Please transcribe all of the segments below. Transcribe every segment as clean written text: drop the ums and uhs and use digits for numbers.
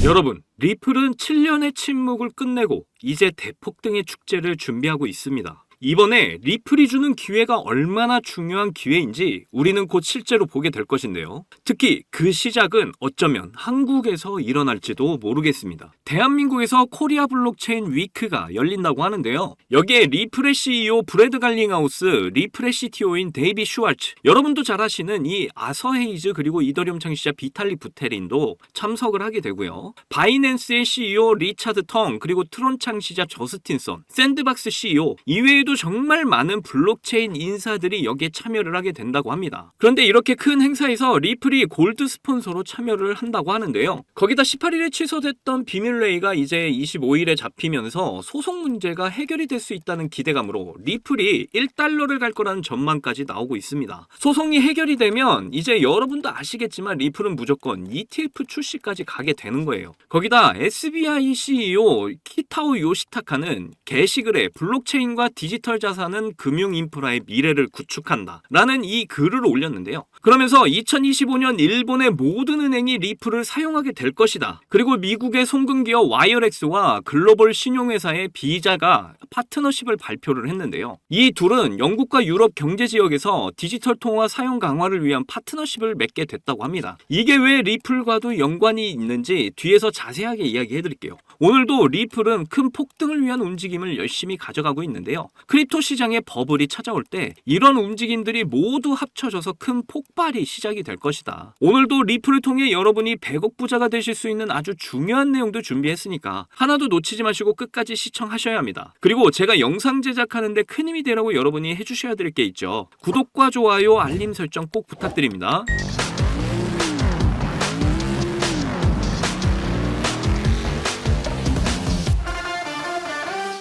여러분, 리플은 7년의 침묵을 끝내고 이제 대폭등의 축제를 준비하고 있습니다. 이번에 리플이 주는 기회가 얼마나 중요한 기회인지 우리는 곧 실제로 보게 될 것인데요. 특히 그 시작은 어쩌면 한국에서 일어날지도 모르겠습니다. 대한민국에서 코리아 블록체인 위크가 열린다고 하는데요. 여기에 리플의 CEO 브래드 갈링하우스, 리플의 CTO인 데이비 슈왈츠, 여러분도 잘 아시는 이 아서 헤이즈 그리고 이더리움 창시자 비탈릭 부테린도 참석을 하게 되고요. 바이낸스의 CEO 리차드 텅, 그리고 트론 창시자 저스틴 선, 샌드박스 CEO 이외에도 정말 많은 블록체인 인사들이 여기에 참여를 하게 된다고 합니다. 그런데 이렇게 큰 행사에서 리플이 골드 스폰서로 참여를 한다고 하는데요. 거기다 18일에 취소됐던 비밀레이가 이제 25일에 잡히면서 소송 문제가 해결이 될 수 있다는 기대감으로 리플이 1달러를 갈 거라는 전망까지 나오고 있습니다. 소송이 해결이 되면 이제 여러분도 아시겠지만 리플은 무조건 ETF 출시까지 가게 되는 거예요. 거기다 SBI CEO 키타오 요시타카는 게시글에 블록체인과 디지털 자산은 금융 인프라의 미래를 구축한다 라는 이 글을 올렸는데요. 그러면서 2025년 일본의 모든 은행이 리플을 사용하게 될 것이다. 그리고 미국의 송금기업 와이어렉스와 글로벌 신용회사의 비자가 파트너십을 발표를 했는데요. 이 둘은 영국과 유럽 경제지역에서 디지털 통화 사용 강화를 위한 파트너십을 맺게 됐다고 합니다. 이게 왜 리플과도 연관이 있는지 뒤에서 자세하게 이야기해드릴게요. 오늘도 리플은 큰 폭등을 위한 움직임을 열심히 가져가고 있는데요. 크립토 시장의 버블이 찾아올 때 이런 움직임들이 모두 합쳐져서 큰 폭발이 시작이 될 것이다. 오늘도 리플을 통해 여러분이 100억 부자가 되실 수 있는 아주 중요한 내용도 준비했으니까 하나도 놓치지 마시고 끝까지 시청하셔야 합니다. 그리고 제가 영상 제작하는데 큰 힘이 되라고 여러분이 해주셔야 될 게 있죠. 구독과 좋아요, 알림 설정 꼭 부탁드립니다.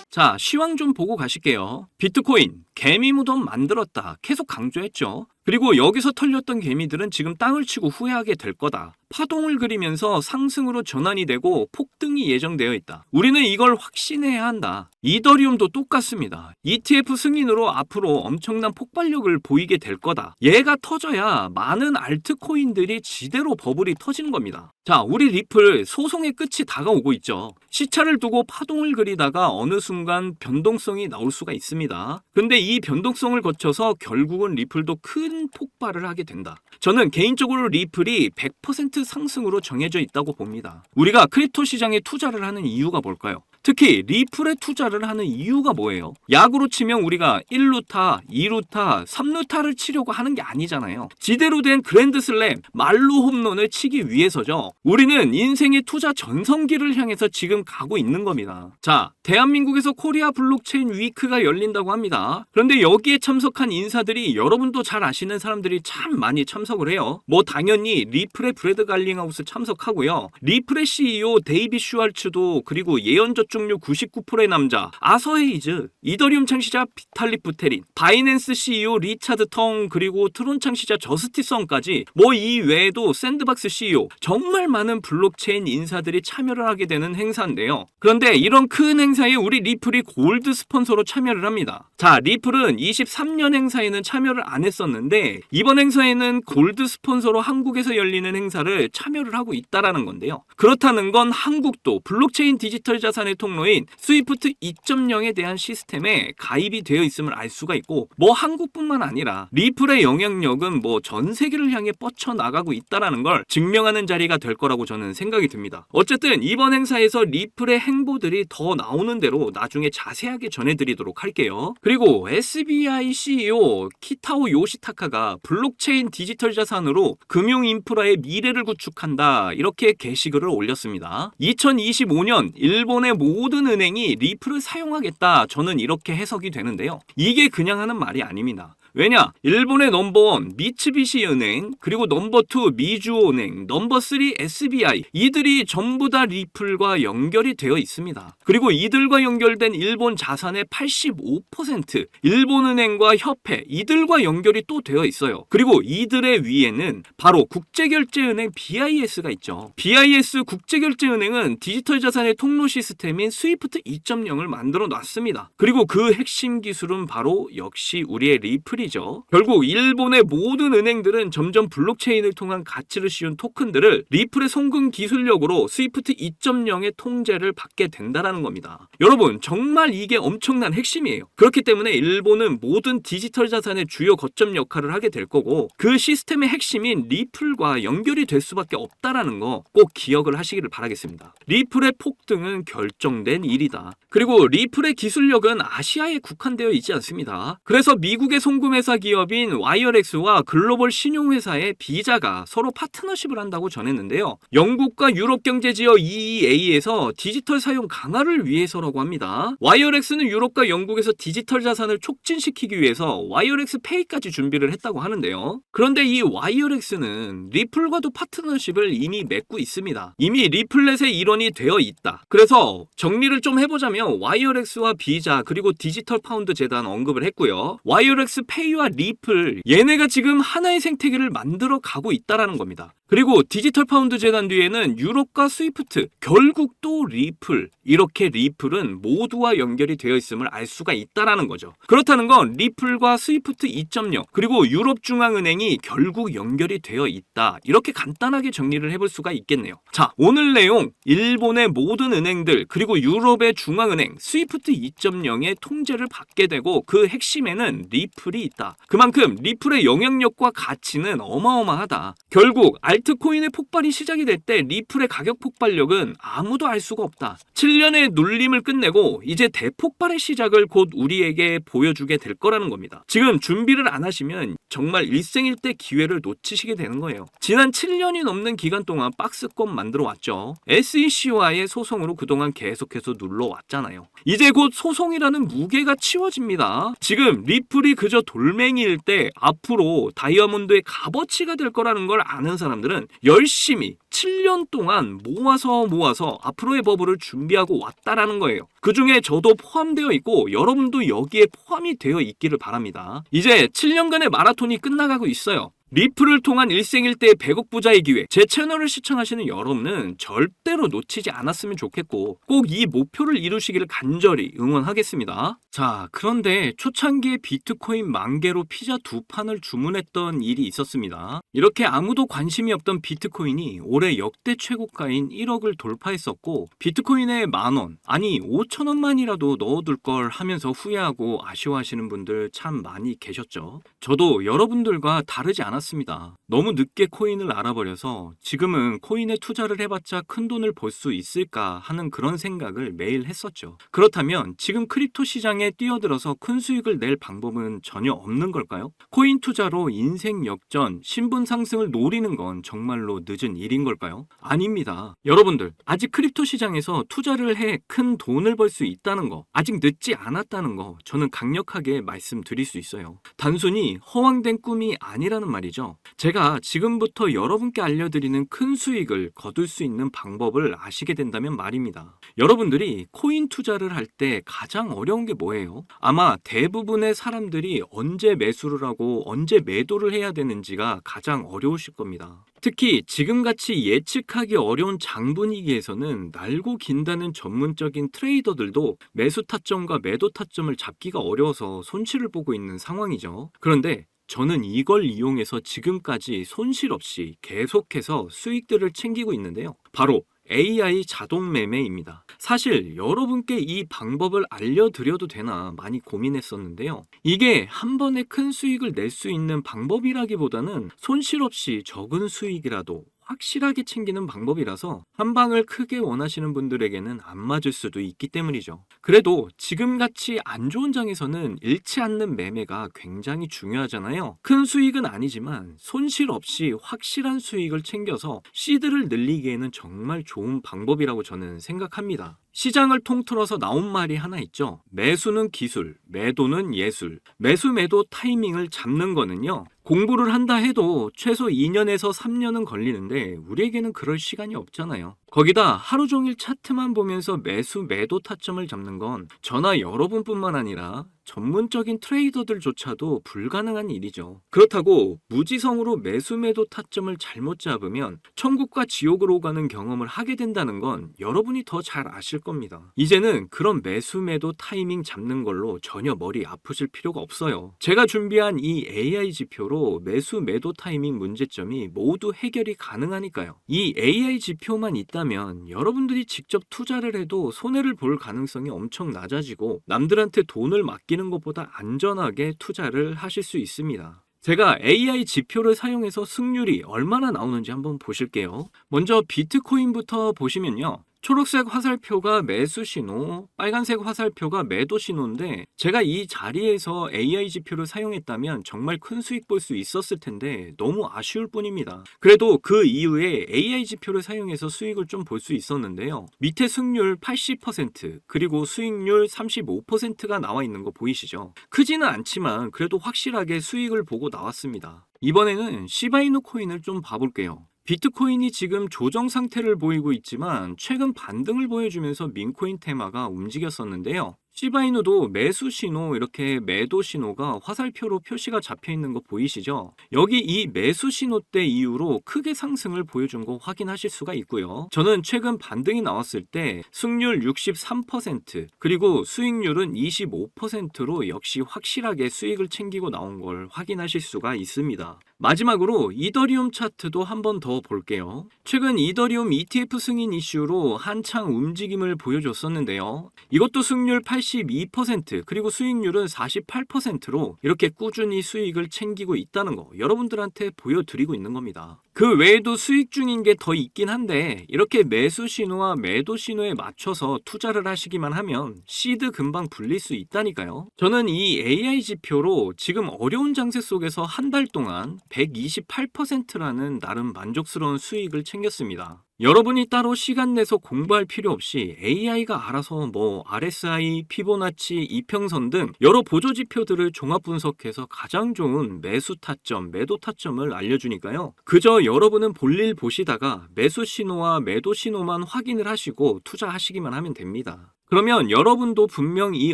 자, 시황 좀 보고 가실게요. 비트코인, 개미 무덤 만들었다 계속 강조했죠. 그리고 여기서 털렸던 개미들은 지금 땅을 치고 후회하게 될 거다. 파동을 그리면서 상승으로 전환이 되고 폭등이 예정되어 있다. 우리는 이걸 확신해야 한다. 이더리움도 똑같습니다. ETF 승인으로 앞으로 엄청난 폭발력을 보이게 될 거다. 얘가 터져야 많은 알트코인들이 지대로 버블이 터지는 겁니다. 자, 우리 리플 소송의 끝이 다가오고 있죠. 시차를 두고 파동을 그리다가 어느 순간 변동성이 나올 수가 있습니다. 근데 이 변동성을 거쳐서 결국은 리플도 큰 폭발을 하게 된다. 저는 개인적으로 리플이 100% 상승으로 정해져 있다고 봅니다. 우리가 크립토 시장에 투자를 하는 이유가 뭘까요? 특히 리플에 투자를 하는 이유가 뭐예요? 야구로 치면 우리가 1루타, 2루타, 3루타를 치려고 하는 게 아니잖아요. 지대로 된 그랜드슬램, 말루 홈런을 치기 위해서죠. 우리는 인생의 투자 전성기를 향해서 지금 가고 있는 겁니다. 자, 대한민국에서 코리아 블록체인 위크가 열린다고 합니다. 그런데 여기에 참석한 인사들이 여러분도 잘 아시는 사람들이 참 많이 참석을 해요. 뭐 당연히 리플의 브래드 갈링하우스 참석하고요. 리플의 CEO 데이비 슈왈츠도, 그리고 예언저축률 99%의 남자 아서 헤이즈, 이더리움 창시자 비탈릭 부테린, 바이낸스 CEO 리차드 텅, 그리고 트론 창시자 저스틴 선까지 뭐 이 외에도 샌드박스 CEO, 정말 많은 블록체인 인사들이 참여를 하게 되는 행사인데요. 그런데 이런 큰 행사에 우리 리플이 골드 스폰서로 참여를 합니다. 자, 리플은 23년 행사에는 참여를 안 했었는데 이번 행사에는 골드 스폰서로 한국에서 열리는 행사를 참여를 하고 있다라는 건데요. 그렇다는 건 한국도 블록체인 디지털 자산의 통로인 스위프트 2.0에 대한 시스템에 가입이 되어 있음을 알 수가 있고, 뭐 한국뿐만 아니라 리플의 영향력은 뭐 전 세계를 향해 뻗쳐나가고 있다라는 걸 증명하는 자리가 될 거라고 저는 생각이 듭니다. 어쨌든 이번 행사에서 리플의 행보들이 더 나오는 대로 나중에 자세하게 전해드리도록 할게요. 그리고 SBI CEO 키타오 요시타카가 블록체인 디지털 자산으로 금융 인프라의 미래를 구축한다, 이렇게 게시글을 올렸습니다. 2025년 일본의 모든 은행이 리플을 사용하겠다, 저는 이렇게 해석이 되는데요. 이게 그냥 하는 말이 아닙니다. 왜냐? 일본의 넘버원 미츠비시 은행, 그리고 넘버2 미주오 은행, 넘버3 SBI, 이들이 전부 다 리플과 연결이 되어 있습니다. 그리고 이들과 연결된 일본 자산의 85% 일본 은행과 협회, 이들과 연결이 또 되어 있어요. 그리고 이들의 위에는 바로 국제결제은행 BIS가 있죠. BIS 국제결제은행은 디지털 자산의 통로 시스템인 스위프트 2.0을 만들어 놨습니다. 그리고 그 핵심 기술은 바로 역시 우리의 리플이 리플이죠. 결국 일본의 모든 은행들은 점점 블록체인을 통한 가치를 씌운 토큰들을 리플의 송금 기술력으로 스위프트 2.0의 통제를 받게 된다는 겁니다. 여러분, 정말 이게 엄청난 핵심이에요. 그렇기 때문에 일본은 모든 디지털 자산의 주요 거점 역할을 하게 될 거고, 그 시스템의 핵심인 리플과 연결이 될 수밖에 없다라는 거 꼭 기억을 하시기를 바라겠습니다. 리플의 폭등은 결정된 일이다. 그리고 리플의 기술력은 아시아에 국한되어 있지 않습니다. 그래서 미국의 송금회사 기업인 와이어렉스와 글로벌 신용회사의 비자가 서로 파트너십을 한다고 전했는데요. 영국과 유럽 경제지역 EEA에서 디지털 사용 강화를 위해서라고 합니다. 와이어렉스는 유럽과 영국에서 디지털 자산을 촉진시키기 위해서 와이어렉스 페이까지 준비를 했다고 하는데요. 그런데 이 와이어렉스는 리플과도 파트너십을 이미 맺고 있습니다. 이미 리플렛의 일원이 되어 있다. 그래서 정리를 좀 해보자면 와이어렉스와 비자 그리고 디지털 파운드 재단 언급을 했고요. 와이어렉스 페이와 리플, 얘네가 지금 하나의 생태계를 만들어 가고 있다라는 겁니다. 그리고 디지털 파운드 재단 뒤에는 유럽과 스위프트, 결국 또 리플, 이렇게 리플은 모두와 연결이 되어 있음을 알 수가 있다라는 거죠. 그렇다는 건 리플과 스위프트 2.0 그리고 유럽중앙은행이 결국 연결이 되어 있다, 이렇게 간단하게 정리를 해볼 수가 있겠네요. 자, 오늘 내용, 일본의 모든 은행들 그리고 유럽의 중앙은행 스위프트 2.0의 통제를 받게 되고 그 핵심에는 리플이 있다. 그만큼 리플의 영향력과 가치는 어마어마하다. 결국 알트코인의 폭발이 시작이 될 때 리플의 가격 폭발력은 아무도 알 수가 없다. 7년의 눌림을 끝내고 이제 대폭발의 시작을 곧 우리에게 보여주게 될 거라는 겁니다. 지금 준비를 안 하시면 정말 일생일대 기회를 놓치시게 되는 거예요. 지난 7년이 넘는 기간 동안 박스권 만들어 왔죠. SEC와의 소송으로 그동안 계속해서 눌러왔잖아요. 이제 곧 소송이라는 무게가 치워집니다. 지금 리플이 그저 돌멩이일 때 앞으로 다이아몬드의 값어치가 될 거라는 걸 아는 사람들은 열심히 7년 동안 모아서 앞으로의 버블을 준비하고 왔다라는 거예요. 그 중에 저도 포함되어 있고 여러분도 여기에 포함이 되어 있기를 바랍니다. 이제 7년간의 마라톤이 끝나가고 있어요. 리플을 통한 일생일대의 100억 부자의 기회, 제 채널을 시청하시는 여러분은 절대로 놓치지 않았으면 좋겠고 꼭 이 목표를 이루시기를 간절히 응원하겠습니다. 자, 그런데 초창기에 비트코인 10,000개로 피자 2판을 주문했던 일이 있었습니다. 이렇게 아무도 관심이 없던 비트코인이 올해 역대 최고가인 1억을 돌파했었고, 비트코인에 10,000원, 아니 5,000원만이라도 넣어둘 걸 하면서 후회하고 아쉬워하시는 분들 참 많이 계셨죠. 저도 여러분들과 다르지 않았습니다. 너무 늦게 코인을 알아버려서 지금은 코인에 투자를 해봤자 큰 돈을 벌 수 있을까 하는 그런 생각을 매일 했었죠. 그렇다면 지금 크립토 시장에 뛰어들어서 큰 수익을 낼 방법은 전혀 없는 걸까요? 코인 투자로 인생 역전, 신분 상승을 노리는 건 정말로 늦은 일인 걸까요? 아닙니다. 여러분들, 아직 크립토 시장에서 투자를 해 큰 돈을 벌 수 있다는 거, 아직 늦지 않았다는 거 저는 강력하게 말씀드릴 수 있어요. 단순히 허황된 꿈이 아니라는 말이죠. 제가 지금부터 여러분께 알려드리는 큰 수익을 거둘 수 있는 방법을 아시게 된다면 말입니다. 여러분들이 코인 투자를 할 때 가장 어려운 게 뭐예요? 아마 대부분의 사람들이 언제 매수를 하고 언제 매도를 해야 되는지가 가장 어려우실 겁니다. 특히 지금같이 예측하기 어려운 장분위기에서는 날고 긴다는 전문적인 트레이더들도 매수 타점과 매도 타점을 잡기가 어려워서 손실을 보고 있는 상황이죠. 그런데 저는 이걸 이용해서 지금까지 손실 없이 계속해서 수익들을 챙기고 있는데요. 바로 AI 자동 매매입니다. 사실 여러분께 이 방법을 알려드려도 되나 많이 고민했었는데요. 이게 한 번에 큰 수익을 낼 수 있는 방법이라기보다는 손실 없이 적은 수익이라도 확실하게 챙기는 방법이라서 한 방을 크게 원하시는 분들에게는 안 맞을 수도 있기 때문이죠. 그래도 지금같이 안 좋은 장에서는 잃지 않는 매매가 굉장히 중요하잖아요. 큰 수익은 아니지만 손실 없이 확실한 수익을 챙겨서 시드를 늘리기에는 정말 좋은 방법이라고 저는 생각합니다. 시장을 통틀어서 나온 말이 하나 있죠. 매수는 기술, 매도는 예술. 매수 매도 타이밍을 잡는 거는요, 공부를 한다 해도 최소 2년에서 3년은 걸리는데 우리에게는 그럴 시간이 없잖아요. 거기다 하루 종일 차트만 보면서 매수 매도 타점을 잡는 건 저나 여러분뿐만 아니라 전문적인 트레이더들조차도 불가능한 일이죠. 그렇다고 무지성으로 매수 매도 타점을 잘못 잡으면 천국과 지옥으로 가는 경험을 하게 된다는 건 여러분이 더 잘 아실 겁니다. 이제는 그런 매수 매도 타이밍 잡는 걸로 전혀 머리 아프실 필요가 없어요. 제가 준비한 이 AI 지표로 매수 매도 타이밍 문제점이 모두 해결이 가능하니까요. 이 AI 지표만 있다면 여러분들이 직접 투자를 해도 손해를 볼 가능성이 엄청 낮아지고 남들한테 돈을 맡기는 것보다 안전하게 투자를 하실 수 있습니다. 제가 AI 지표를 사용해서 승률이 얼마나 나오는지 한번 보실게요. 먼저 비트코인부터 보시면요. 초록색 화살표가 매수 신호, 빨간색 화살표가 매도 신호인데 제가 이 자리에서 AI 지표를 사용했다면 정말 큰 수익 볼 수 있었을 텐데 너무 아쉬울 뿐입니다. 그래도 그 이후에 AI 지표를 사용해서 수익을 좀 볼 수 있었는데요. 밑에 승률 80% 그리고 수익률 35%가 나와 있는 거 보이시죠? 크지는 않지만 그래도 확실하게 수익을 보고 나왔습니다. 이번에는 시바이누 코인을 좀 봐볼게요. 비트코인이 지금 조정 상태를 보이고 있지만 최근 반등을 보여주면서 민코인 테마가 움직였었는데요. 시바이누도 매수 신호, 이렇게 매도 신호가 화살표로 표시가 잡혀 있는 거 보이시죠? 여기 이 매수 신호 때 이후로 크게 상승을 보여준 거 확인하실 수가 있고요. 저는 최근 반등이 나왔을 때 승률 63% 그리고 수익률은 25%로 역시 확실하게 수익을 챙기고 나온 걸 확인하실 수가 있습니다. 마지막으로 이더리움 차트도 한 번 더 볼게요. 최근 이더리움 ETF 승인 이슈로 한창 움직임을 보여줬었는데요. 이것도 승률 82% 그리고 수익률은 48%로 이렇게 꾸준히 수익을 챙기고 있다는 거 여러분들한테 보여드리고 있는 겁니다. 그 외에도 수익 중인 게 더 있긴 한데 이렇게 매수 신호와 매도 신호에 맞춰서 투자를 하시기만 하면 시드 금방 불릴 수 있다니까요. 저는 이 AI 지표로 지금 어려운 장세 속에서 한 달 동안 128%라는 나름 만족스러운 수익을 챙겼습니다. 여러분이 따로 시간 내서 공부할 필요 없이 AI가 알아서 뭐 RSI, 피보나치, 이평선 등 여러 보조 지표들을 종합 분석해서 가장 좋은 매수 타점, 매도 타점을 알려주니까요. 그저 여러분은 볼일 보시다가 매수 신호와 매도 신호만 확인을 하시고 투자하시기만 하면 됩니다. 그러면 여러분도 분명 이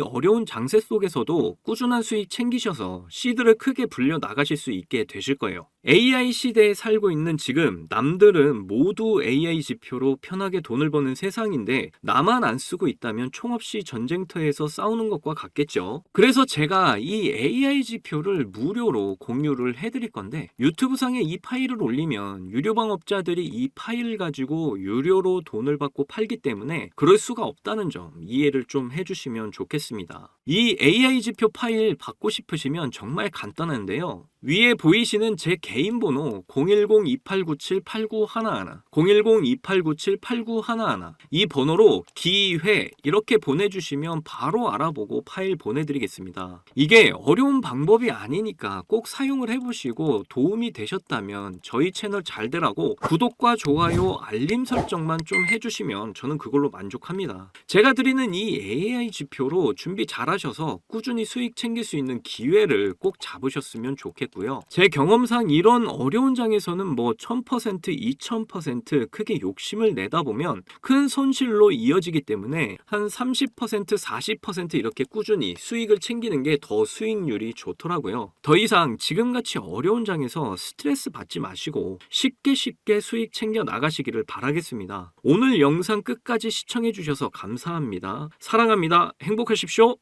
어려운 장세 속에서도 꾸준한 수익 챙기셔서 시드를 크게 불려 나가실 수 있게 되실 거예요. AI 시대에 살고 있는 지금 남들은 모두 AI 지표로 편하게 돈을 버는 세상인데 나만 안 쓰고 있다면 총없이 전쟁터에서 싸우는 것과 같겠죠. 그래서 제가 이 AI 지표를 무료로 공유를 해드릴 건데 유튜브 상에 이 파일을 올리면 유료방업자들이 이 파일을 가지고 유료로 돈을 받고 팔기 때문에 그럴 수가 없다는 점 이해를 좀 해주시면 좋겠습니다. 이 AI 지표 파일 받고 싶으시면 정말 간단한데요. 위에 보이시는 제 개인 번호 010-2897-8911 010-2897-8911 이 번호로 기회 이렇게 보내주시면 바로 알아보고 파일 보내드리겠습니다. 이게 어려운 방법이 아니니까 꼭 사용을 해보시고 도움이 되셨다면 저희 채널 잘 되라고 구독과 좋아요 알림 설정만 좀 해주시면 저는 그걸로 만족합니다. 제가 드리는 이 AI 지표로 준비 잘하셔서 꾸준히 수익 챙길 수 있는 기회를 꼭 잡으셨으면 좋겠고요. 제 경험상 이런 어려운 장에서는 뭐 1000%, 2000% 크게 욕심을 내다 보면 큰 손실로 이어지기 때문에 한 30%, 40% 이렇게 꾸준히 수익을 챙기는 게 더 수익률이 좋더라고요. 더 이상 지금같이 어려운 장에서 스트레스 받지 마시고 쉽게 수익 챙겨 나가시기를 바라겠습니다. 오늘 영상 끝까지 시청해 주셔서 감사합니다. 사랑합니다. 행복하십시오.